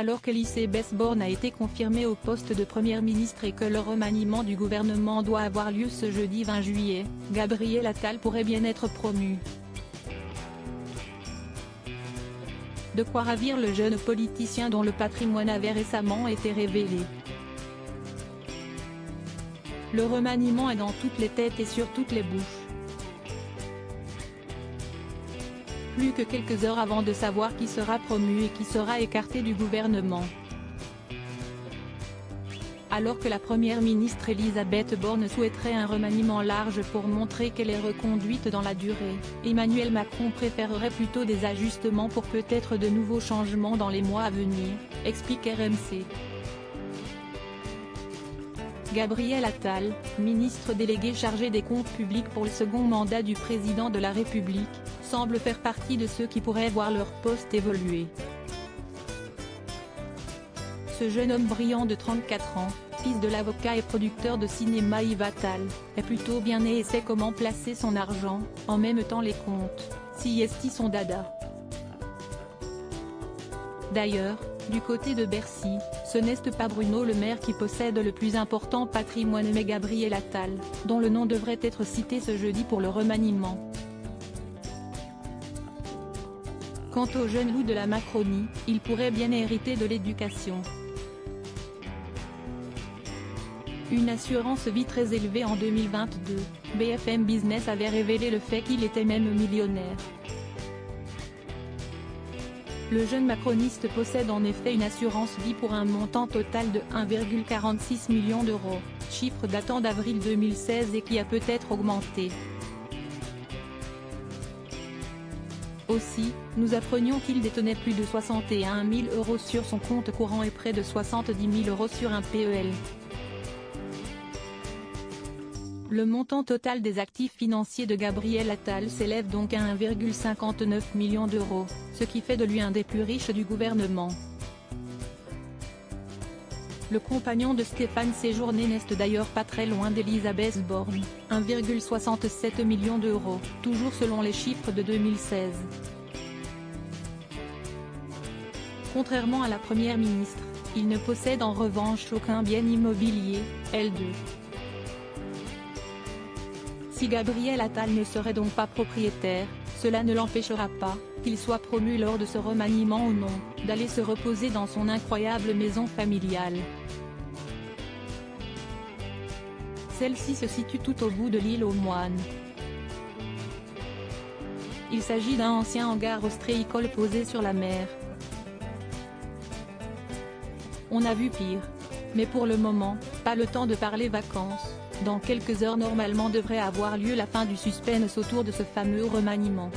Alors qu'Elisabeth Borne a été confirmée au poste de Première ministre et que le remaniement du gouvernement doit avoir lieu ce jeudi 20 juillet, Gabriel Attal pourrait bien être promu. De quoi ravir le jeune politicien dont le patrimoine avait récemment été révélé. Le remaniement est dans toutes les têtes et sur toutes les bouches. Plus que quelques heures avant de savoir qui sera promu et qui sera écarté du gouvernement. Alors que la première ministre Elisabeth Borne souhaiterait un remaniement large pour montrer qu'elle est reconduite dans la durée, Emmanuel Macron préférerait plutôt des ajustements pour peut-être de nouveaux changements dans les mois à venir, explique RMC. Gabriel Attal, ministre délégué chargé des comptes publics pour le second mandat du président de la République, semble faire partie de ceux qui pourraient voir leur poste évoluer. Ce jeune homme brillant de 34 ans, fils de l'avocat et producteur de cinéma Yves Attal, est plutôt bien né et sait comment placer son argent, en même temps les comptes, si esti son dada. D'ailleurs, du côté de Bercy, ce n'est pas Bruno Le Maire qui possède le plus important patrimoine mais Gabriel Attal, dont le nom devrait être cité ce jeudi pour le remaniement. Quant au jeune loup de la Macronie, il pourrait bien hériter de l'éducation. Une assurance vie très élevée en 2022, BFM Business avait révélé le fait qu'il était même millionnaire. Le jeune macroniste possède en effet une assurance vie pour un montant total de 1,46 million d'euros, chiffre datant d'avril 2016 et qui a peut-être augmenté. Aussi, nous apprenions qu'il détenait plus de 61 000 € sur son compte courant et près de 70 000 € sur un PEL. Le montant total des actifs financiers de Gabriel Attal s'élève donc à 1,59 million d'euros, ce qui fait de lui un des plus riches du gouvernement. Le compagnon de Stéphane Séjourné n'est d'ailleurs pas très loin d'Elisabeth Borne, 1,67 million d'euros, toujours selon les chiffres de 2016. Contrairement à la première ministre, il ne possède en revanche aucun bien immobilier, L2. Si Gabriel Attal ne serait donc pas propriétaire, cela ne l'empêchera pas, qu'il soit promu lors de ce remaniement ou non, d'aller se reposer dans son incroyable maison familiale. Celle-ci se situe tout au bout de l'île aux Moines. Il s'agit d'un ancien hangar ostréicole posé sur la mer. On a vu pire. Mais pour le moment, pas le temps de parler vacances. Dans quelques heures normalement devrait avoir lieu la fin du suspense autour de ce fameux remaniement.